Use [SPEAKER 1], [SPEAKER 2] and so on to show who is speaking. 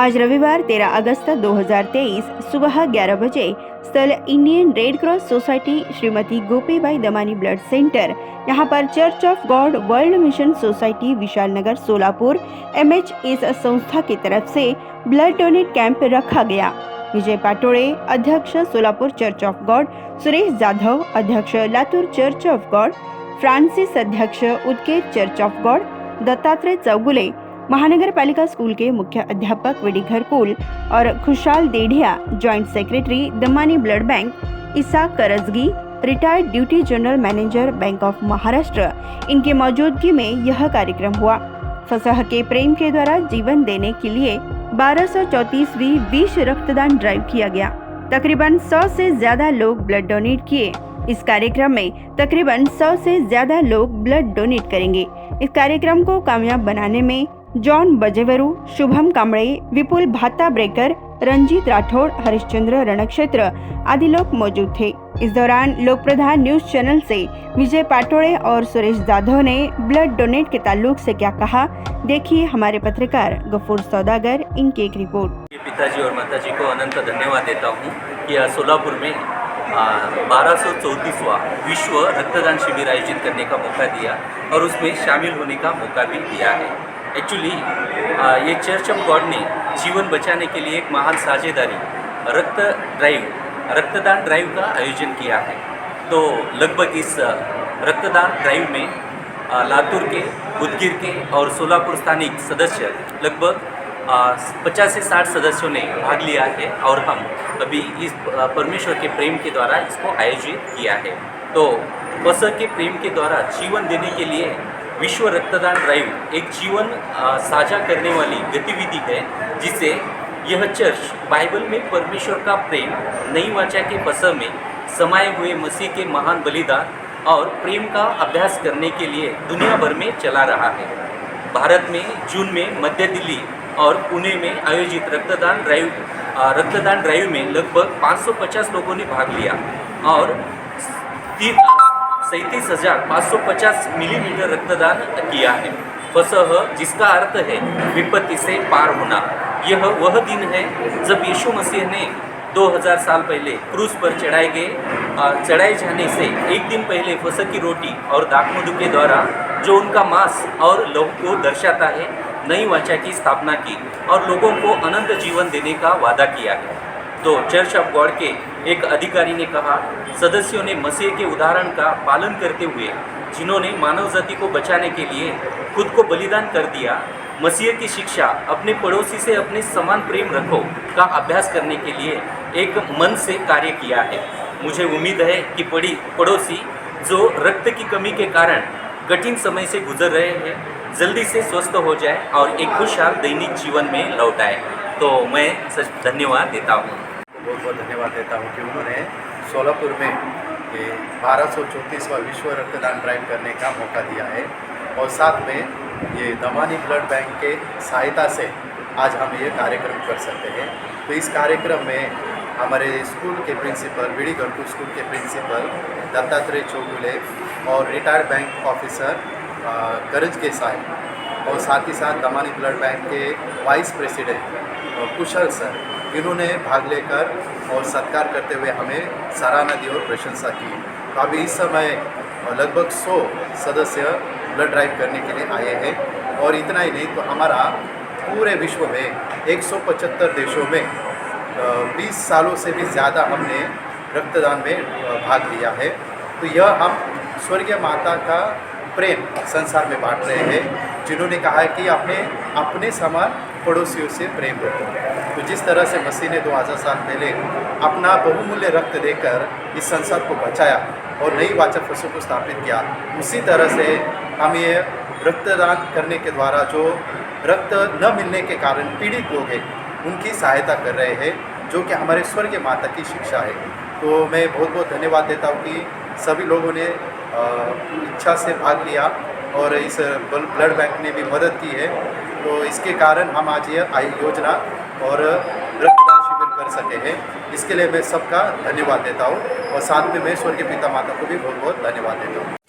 [SPEAKER 1] आज रविवार 13 अगस्त 2023 सुबह 11 बजे स्थल Indian red cross society Shrimati Gopibai Damani blood centre, यहाँ पर church of God world mission society Vishal Nagar Solapur MH इस संस्था की तरफ से ब्लड डोनेट कैंप रखा गया। विजय पाटोळे अध्यक्ष Solapur church of God, Suresh Jadhav अध्यक्ष Latur church of God, Francis अध्यक्ष Udket church of God, Dattatreya Chougule Mahanagar Palika school के मुख्य अध्यापक विडी घरकुल और Khushal Dedhia joint secretary Damani blood bank, Isaac Karajgi retired duty general manager bank of Maharashtra, इनकी मौजूदगी में यह कार्यक्रम हुआ। फसह के प्रेम के द्वारा जीवन देने के लिए 1234वीं विश्व रक्तदान ड्राइव किया गया। तकरीबन 100 से ज्यादा लोग ब्लड डोनेट किए। इस कार्यक्रम में तकरीबन 100 से ज्यादा लोग ब्लड डोनेट करेंगे। इस कार्यक्रम को कामयाब बनाने में जॉन बजेवरू, शुभम कांबळे, विपुल भाता ब्रेकर, रंजीत राठौड़, हरिश्चंद्र रणक्षेत्र आदि लोग मौजूद थे। इस दौरान लोक प्रधान न्यूज चैनल से विजय पाटोळे और सुरेश जाधव ने ब्लड डोनेट के ताल्लुक से क्या कहा, देखिए हमारे पत्रकार गफूर सौदागर, इनकी एक रिपोर्ट।
[SPEAKER 2] पिताजी और माताजी को अनंत धन्यवाद देता हूँ कि आज सोलापुर में 1234वां विश्व रक्तदान शिविर आयोजित करने का मौका दिया और उसमें शामिल होने का मौका भी दिया है। एक्चुअली ये चर्च ऑफ गॉड ने जीवन बचाने के लिए एक महान साझेदारी रक्तदान ड्राइव का आयोजन किया है। तो लगभग इस रक्तदान ड्राइव में लातूर के, उदगीर के और सोलापुर स्थानिक सदस्य लगभग 50 से 60 सदस्यों ने भाग लिया है और हम अभी इस परमेश्वर के प्रेम के द्वारा इसको आयोजित किया है। तो बस के प्रेम के द्वारा जीवन देने के लिए विश्व रक्तदान ड्राइव एक जीवन साझा करने वाली गतिविधि है, जिससे यह चर्च बाइबल में परमेश्वर का प्रेम नई वाचा के पसर में समाये हुए मसीह के महान बलिदान और प्रेम का अभ्यास करने के लिए दुनिया भर में चला रहा है। भारत में जून में मध्य दिल्ली और पुणे में आयोजित रक्तदान ड्राइव में लगभग 550 लोगों ने भाग लिया और 37,550 मिलीमीटर रक्तदान किया है। फसह जिसका अर्थ है विपत्ति से पार होना। यह वह दिन है जब यीशु मसीह ने 2000 साल पहले क्रूस पर चढ़ाए जाने से एक दिन पहले फसह की रोटी और दाखमधु के द्वारा जो उनका मांस और लहू को दर्शाता है, नई वाचा की स्थापना की और लोगों को अनंत जीवन देने का वादा किया है। तो चर्च ऑफ गॉड के एक अधिकारी ने कहा, सदस्यों ने मसीह के उदाहरण का पालन करते हुए, जिन्होंने मानव जाति को बचाने के लिए खुद को बलिदान कर दिया, मसीह की शिक्षा अपने पड़ोसी से अपने समान प्रेम रखो का अभ्यास करने के लिए एक मन से कार्य किया है। मुझे उम्मीद है कि पड़ोसी जो रक्त की कमी के कारण कठिन समय से गुजर रहे हैं, जल्दी से स्वस्थ हो जाए और एक खुशहाल दैनिक जीवन में लौट आए। तो मैं सच धन्यवाद देता हूँ।
[SPEAKER 3] बहुत बहुत धन्यवाद देता हूँ कि उन्होंने सोलापुर में ये 1234वां विश्व रक्तदान ड्राइव करने का मौका दिया है और साथ में ये दमानी ब्लड बैंक के सहायता से आज हम ये कार्यक्रम कर सकते हैं। तो इस कार्यक्रम में हमारे स्कूल के प्रिंसिपल, विडी घरकुल स्कूल के प्रिंसिपल दत्तात्रेय चौगुले और रिटायर्ड बैंक ऑफिसर करज के साहब और साथ ही साथ दमानी ब्लड बैंक के वाइस प्रेसिडेंट कुशल सर, इन्होंने भाग लेकर और सत्कार करते हुए हमें सराहना दी और प्रशंसा की। तो अभी इस समय लगभग 100 सदस्य ब्लड ड्राइव करने के लिए आए हैं और इतना ही नहीं, तो हमारा पूरे विश्व में 175 देशों में 20 सालों से भी ज़्यादा हमने रक्तदान में भाग लिया है। तो यह हम स्वर्गीय माता का प्रेम संसार में बांट रहे हैं, जिन्होंने कहा है कि अपने समान पड़ोसियों से प्रेम रखो। तो जिस तरह से मसीह ने 2000 साल पहले अपना बहुमूल्य रक्त देकर इस संसार को बचाया और नई वाचा फसों को स्थापित किया, उसी तरह से हम ये रक्तदान करने के द्वारा जो रक्त न मिलने के कारण पीड़ित लोग हैं, उनकी सहायता कर रहे हैं, जो कि हमारे स्वर्गीय माता की शिक्षा है। तो मैं बहुत बहुत धन्यवाद देता हूँ कि सभी लोगों ने इच्छा से भाग लिया और इस ब्लड बैंक ने भी मदद की है। तो इसके कारण हम आज ये योजना और रक्तदान शिविर कर सके हैं। इसके लिए मैं सबका धन्यवाद देता हूँ और साथ में मैं स्वर्गीय पिता माता को भी बहुत बहुत धन्यवाद देता हूँ।